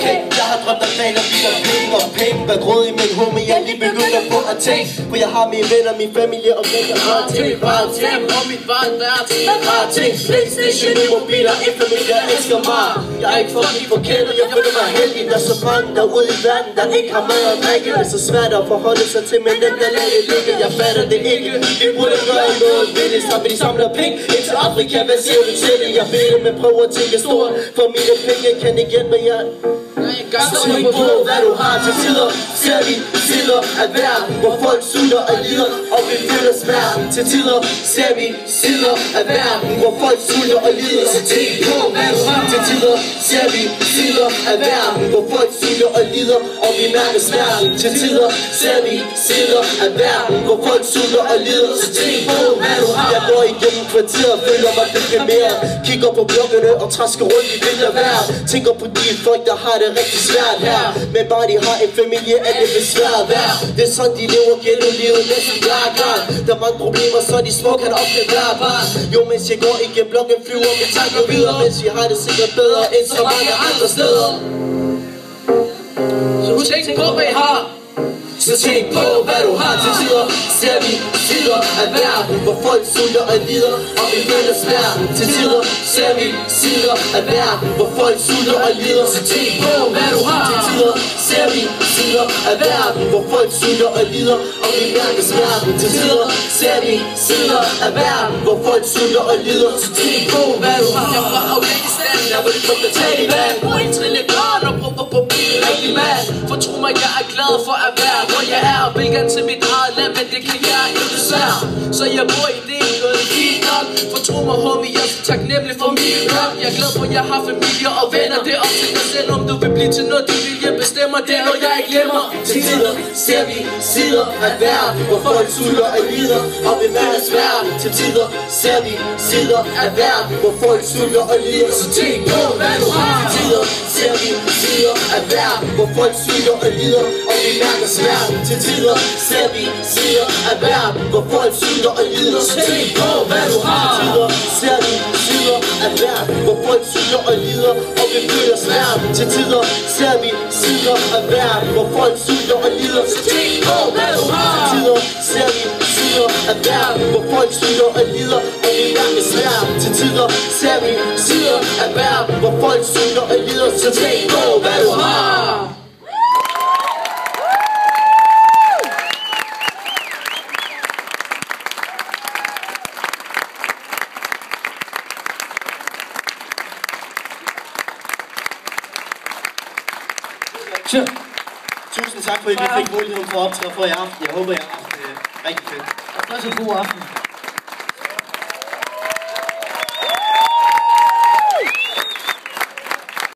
Okay, jeg har drømt om dagen, og vi har penge og penge. Hvad gråd i min homie, jeg lige begynder på at tænke. For jeg har mine venner, min familie og venner. Rare ting, og mit barn der er til rare ting. Playstation i mobiler, en familie, jeg elsker mig. Jeg er ikke fucking forkert, og jeg føler mig heldig. Der er så mange derude i verden, der ikke har mad at drikke. Det er så svært at forholde sig til, men dem der lader det ligge. Jeg fatter det ikke, vi burde gøre noget ved det. Sammen de samler penge ind til Afrika, hvad siger du til det? Jeg ved det, men prøver at tænke stort. For mine penge kan ikke hjælpe mig, så tænk på, hvad du har til tider. Ser vi sider af verden, hvor folk sulter og lider, og vi føler smerten. Til tider ser vi sider af verden, hvor folk sulter og lider. Så tænk på, hvad du har til tider. Ser vi sider af verden, hvor folk sulter og lider, og vi mærker smerten. Til tider ser vi sider af verden, hvor folk sulter og lider. Så tænk på, hvad du har. Jeg går igennem kvarteret, føler mig deprimeret. Kigger på blokkene og træsker rundt i vintervejr. Tænker på de folk, der har det rigtig svært her, men bare de har en familie, er det besværet værd. Det er sådan de lever gennem livet næsten hver gang. Der er mange problemer, så de små kan ofte være barn. Jo, mens jeg går igennem blokken, flyver med tanker videre, mens vi har det sikkert bedre end så mange andre steder. Så tænk på, hvad I har. Så tænk på, hvad du har til tider. Ser vi sider af verden, hvor folk sulter og lider, og vi føler smerten. Til tider ser vi sider af verden, hvor folk sulter og lider. Så tænk på, hvad du har til tider. Ser vi sider af verden, hvor folk sulter og lider, og vi mærker smerten. Til tider ser vi sider af verden, hvor folk sulter og lider. Så tænk på, hvad du har. Jeg fra Afghanistan, jeg var lidt på Taliban. Brug en trillegran og prøver på at blive rigtig mand. For tro mig, jeg er glad for at være hvor jeg er. Vil gerne til mit eget land, men det kan jeg ikke svære. Så jeg bor i det, noget fint nok. For tro mig, homie, jeg er så taknemmelig for min blok. Jeg er glad for, at jeg har familie og venner. Det er op til dig selv, om du vil blive til noget, du vil. Jeg bestemmer, det er noget, jeg ikke glemmer. Til tider ser vi sider af verden, hvor folk sulter og lider, og vi mærker smerten. Til tider ser vi sider af verden, hvor folk sulter og lider. Så tænk på, hvad du har. Til tider ser vi sider af verden, hvor folk sulter og lider, og vi mærker smerten. Til tider ser vi sider af verden, hvor folk sulter og lider. Så tænk på, hvad du har. Til tider ser vi sider af verden, hvor folk sulter og lider, og vi føler smerten. Til tider ser vi sider af verden, hvor folk sulter og lider. Så tænk på, hvad du har. Til tider ser vi sider af verden, hvor folk sulter og lider, og vi mærker smerten. Til tider ser vi sider af verden, hvor folk sulter og lider. Så tænk på, hvad du har. Sure. Tusind tak for, at vi fik muligheden for at optræde for i aften. Jeg håber, jeg har haft det rigtig fedt. Det var så god aften.